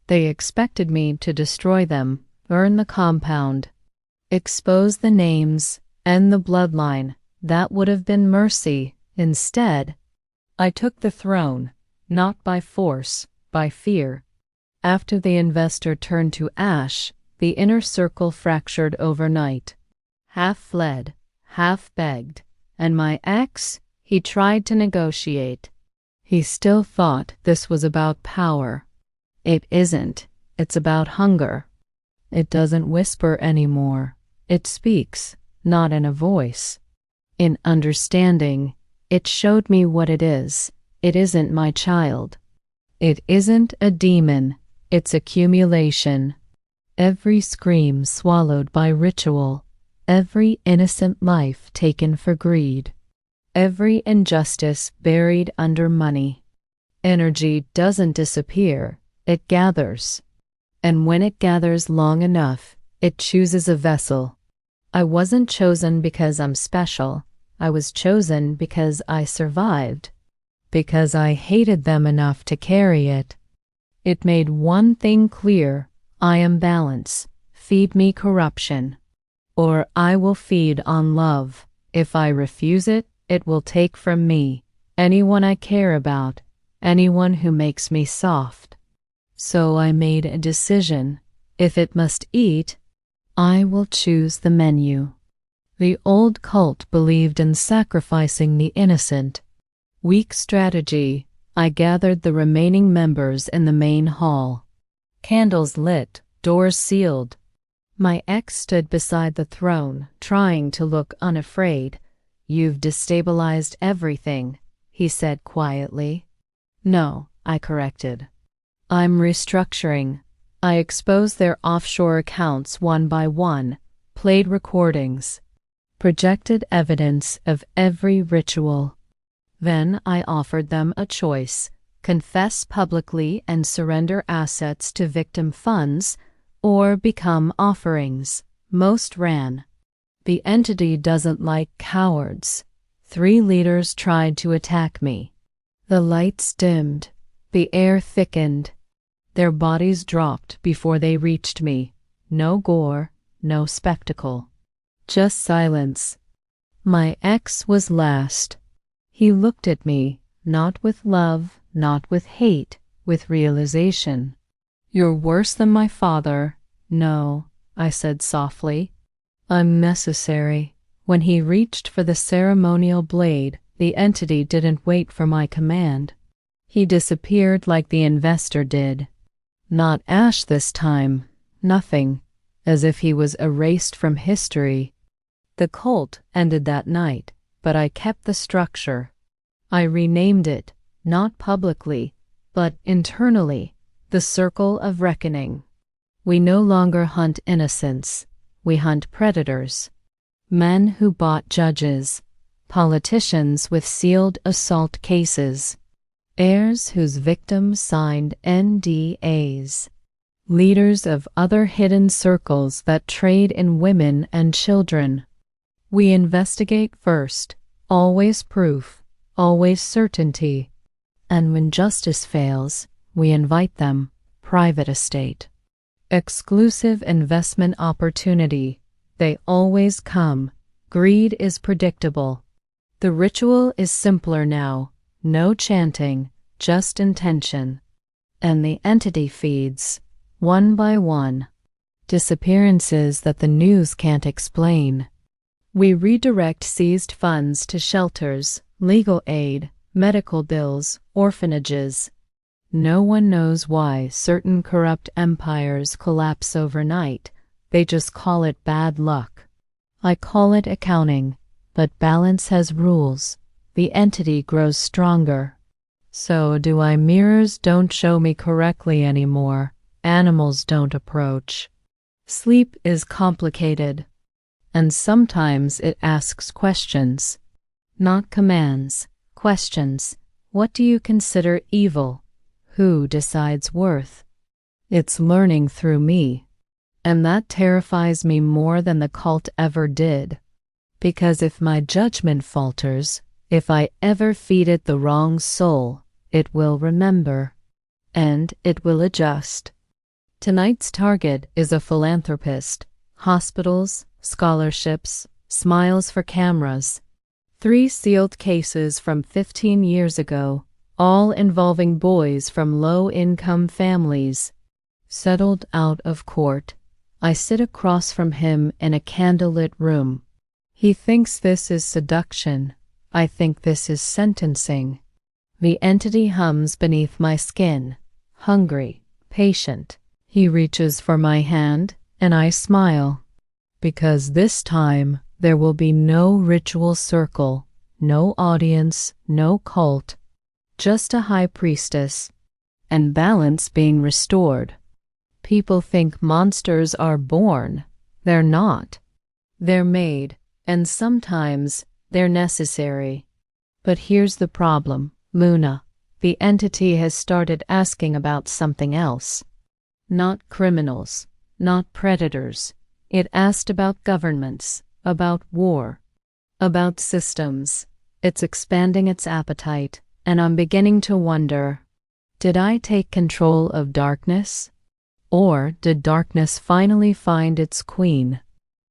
They expected me to destroy them, burn the compound, expose the names, end the bloodline. That would have been mercy. Instead, I took the throne, not by force, by fear. After the investor turned to ash, the inner circle fractured overnight. Half fled, half begged, and my ex, he tried to negotiate. He still thought this was about power. It isn't. It's about hunger. It doesn't whisper anymore. It speaks, not in a voice. In understanding, it showed me what it is. It isn't my child. It isn't a demon. It's accumulation. Every scream swallowed by ritual. Every innocent life taken for greed. Every injustice buried under money. Energy doesn't disappear. It gathers. And when it gathers long enough, it chooses a vessel. I wasn't chosen because I'm special. I was chosen because I survived. Because I hated them enough to carry it. It made one thing clear. I am balance. Feed me corruption. Or I will feed on love. If I refuse it, it will take from me anyone I care about, anyone who makes me soft. So I made a decision. If it must eat, I will choose the menu. The old cult believed in sacrificing the innocent. Weak strategy. I gathered the remaining members in the main hall. Candles lit, doors sealed. My ex stood beside the throne, trying to look unafraid. "You've destabilized everything," he said quietly. "No," I corrected. "I'm restructuring." I exposed their offshore accounts one by one, played recordings, projected evidence of every ritual. Then I offered them a choice: confess publicly and surrender assets to victim funds, or become offerings. Most ran. The entity doesn't like cowards. 3 leaders tried to attack me. The lights dimmed. The air thickened. Their bodies dropped before they reached me. No gore, no spectacle. Just silence. My ex was last. He looked at me, not with love, not with hate, with realization. "You're worse than my father." "No," I said softly. "I'm necessary." When he reached for the ceremonial blade, the entity didn't wait for my command. He disappeared like the investor did. Not ash this time. Nothing. As if he was erased from history. The cult ended that night, but I kept the structure. I renamed it, not publicly, but internally, the Circle of Reckoning. We no longer hunt innocents. We hunt predators. Men who bought judges. Politicians with sealed assault cases. Heirs whose victims signed NDAs. Leaders of other hidden circles that trade in women and children. We investigate first. Always proof. Always certainty. And when justice fails, we invite them. Private estate. Exclusive investment opportunity. They always come. Greed is predictable. The ritual is simpler now. No chanting, just intention. And the entity feeds, one by one. Disappearances that the news can't explain. We redirect seized funds to shelters, legal aid, medical bills, orphanages. No one knows why certain corrupt empires collapse overnight. They just call it bad luck. I call it accounting, but balance has rules. The entity grows stronger. So do I. Mirrors don't show me correctly anymore. Animals don't approach. Sleep is complicated. And sometimes it asks questions. Not commands. Questions. What do you consider evil? Who decides worth? It's learning through me. And that terrifies me more than the cult ever did. Because if my judgment falters, if I ever feed it the wrong soul, it will remember. And it will adjust. Tonight's target is a philanthropist. Hospitals, scholarships, smiles for cameras. 3 sealed cases from 15 years ago, all involving boys from low-income families. Settled out of court, I sit across from him in a candlelit room. He thinks this is seduction. I think this is sentencing. The entity hums beneath my skin, hungry, patient. He reaches for my hand, and I smile. Because this time there will be no ritual circle, no audience, no cult, just a high priestess, and balance being restored. People think monsters are born. They're not. They're made, and sometimes they're necessary. But here's the problem, Luna. The entity has started asking about something else. Not criminals, not predators. It asked about governments, about war, about systems. It's expanding its appetite, and I'm beginning to wonder, did I take control of darkness? Or did darkness finally find its queen?